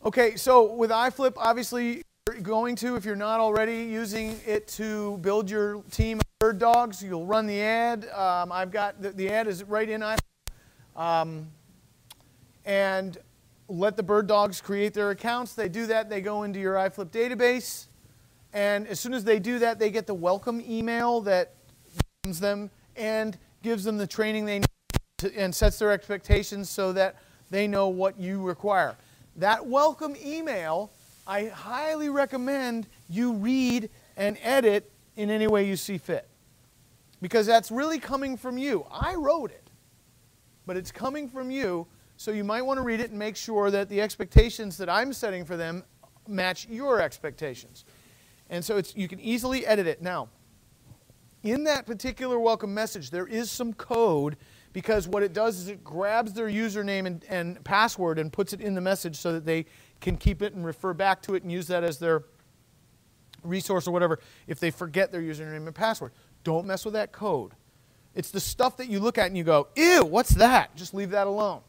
Okay, so with Iflip, obviously you're going to, if you're not already using it to build your team of bird dogs, you'll run the ad. I've got the ad is right in Iflip. And let the bird dogs create their accounts. They do that, they go into your Iflip database. And as soon as they do that, they get the welcome email that comes them and gives them the training they need and sets their expectations so that they know what you require. That welcome email, I highly recommend you read and edit in any way you see fit. Because that's really coming from you. I wrote it, but it's coming from you, so you might want to read it and make sure that the expectations that I'm setting for them match your expectations. And so you can easily edit it. Now, in that particular welcome message, there is some code, because what it does is it grabs their username and password and puts it in the message so that they can keep it and refer back to it and use that as their resource or whatever if they forget their username and password. Don't mess with that code. It's the stuff that you look at and you go, ew, what's that? Just leave that alone.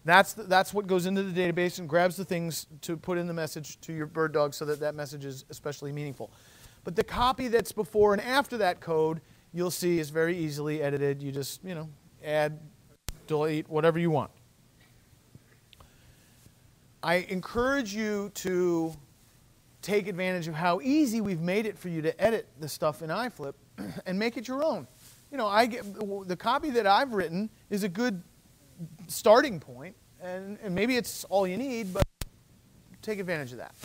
That's what goes into the database and grabs the things to put in the message to your bird dog so that that message is especially meaningful. But the copy that's before and after that code, you'll see is very easily edited. You just, add, delete, whatever you want. I encourage you to take advantage of how easy we've made it for you to edit the stuff in Iflip and make it your own. The copy that I've written is a good starting point, and maybe it's all you need, but take advantage of that.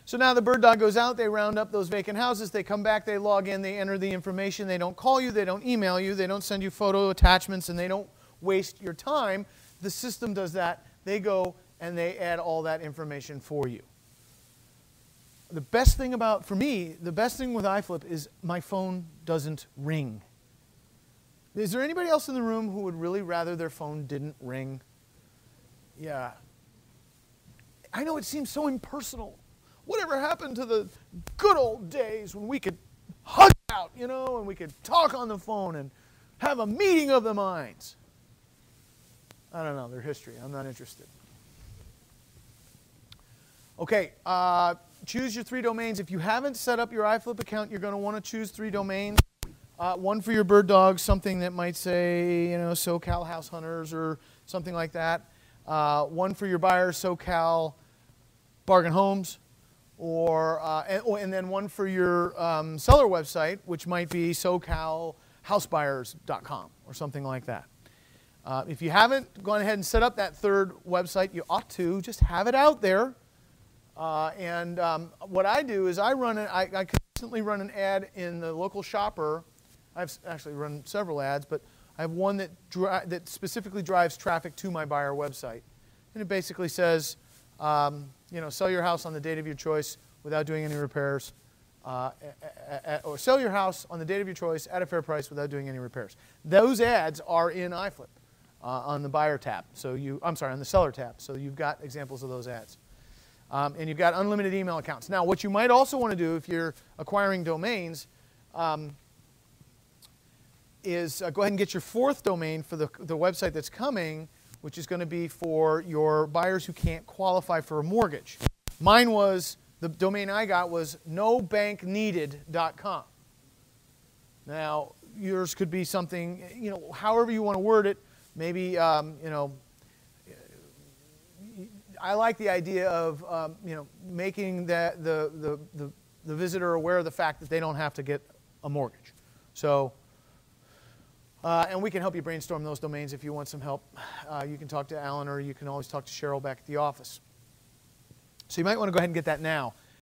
So now the bird dog goes out, they round up those vacant houses, they come back, they log in, they enter the information, they don't call you, they don't email you, they don't send you photo attachments, and they don't waste your time. The system does that. They go and they add all that information for you. The best thing for me, the best thing with Iflip is my phone doesn't ring. Is there anybody else in the room who would really rather their phone didn't ring? Yeah. I know it seems so impersonal. Whatever happened to the good old days when we could hug out, and we could talk on the phone and have a meeting of the minds? I don't know, their history. I'm not interested. Okay, choose your 3 domains. If you haven't set up your Iflip account, you're going to want to choose 3 domains. One for your bird dogs, something that might say, SoCal House Hunters or something like that. One for your buyers, SoCal Bargain Homes. And then one for your seller website, which might be SoCalHouseBuyers.com or something like that. If you haven't gone ahead and set up that 3rd website, you ought to. Just have it out there. What I do is I constantly run an ad in the local shopper. I've actually run several ads, but I have one that specifically drives traffic to my buyer website. And it basically says, sell your house on the date of your choice without doing any repairs, or sell your house on the date of your choice at a fair price without doing any repairs. Those ads are in Iflip on the buyer tab. On the seller tab. So you've got examples of those ads. And you've got unlimited email accounts. Now, what you might also want to do if you're acquiring domains is go ahead and get your 4th domain for the website that's coming, which is going to be for your buyers who can't qualify for a mortgage. Mine was, the domain I got was nobankneeded.com. Now, yours could be something, however you want to word it. Maybe, I like the idea of, making the visitor aware of the fact that they don't have to get a mortgage. So, and we can help you brainstorm those domains if you want some help. You can talk to Alan, or you can always talk to Cheryl back at the office. So you might want to go ahead and get that now.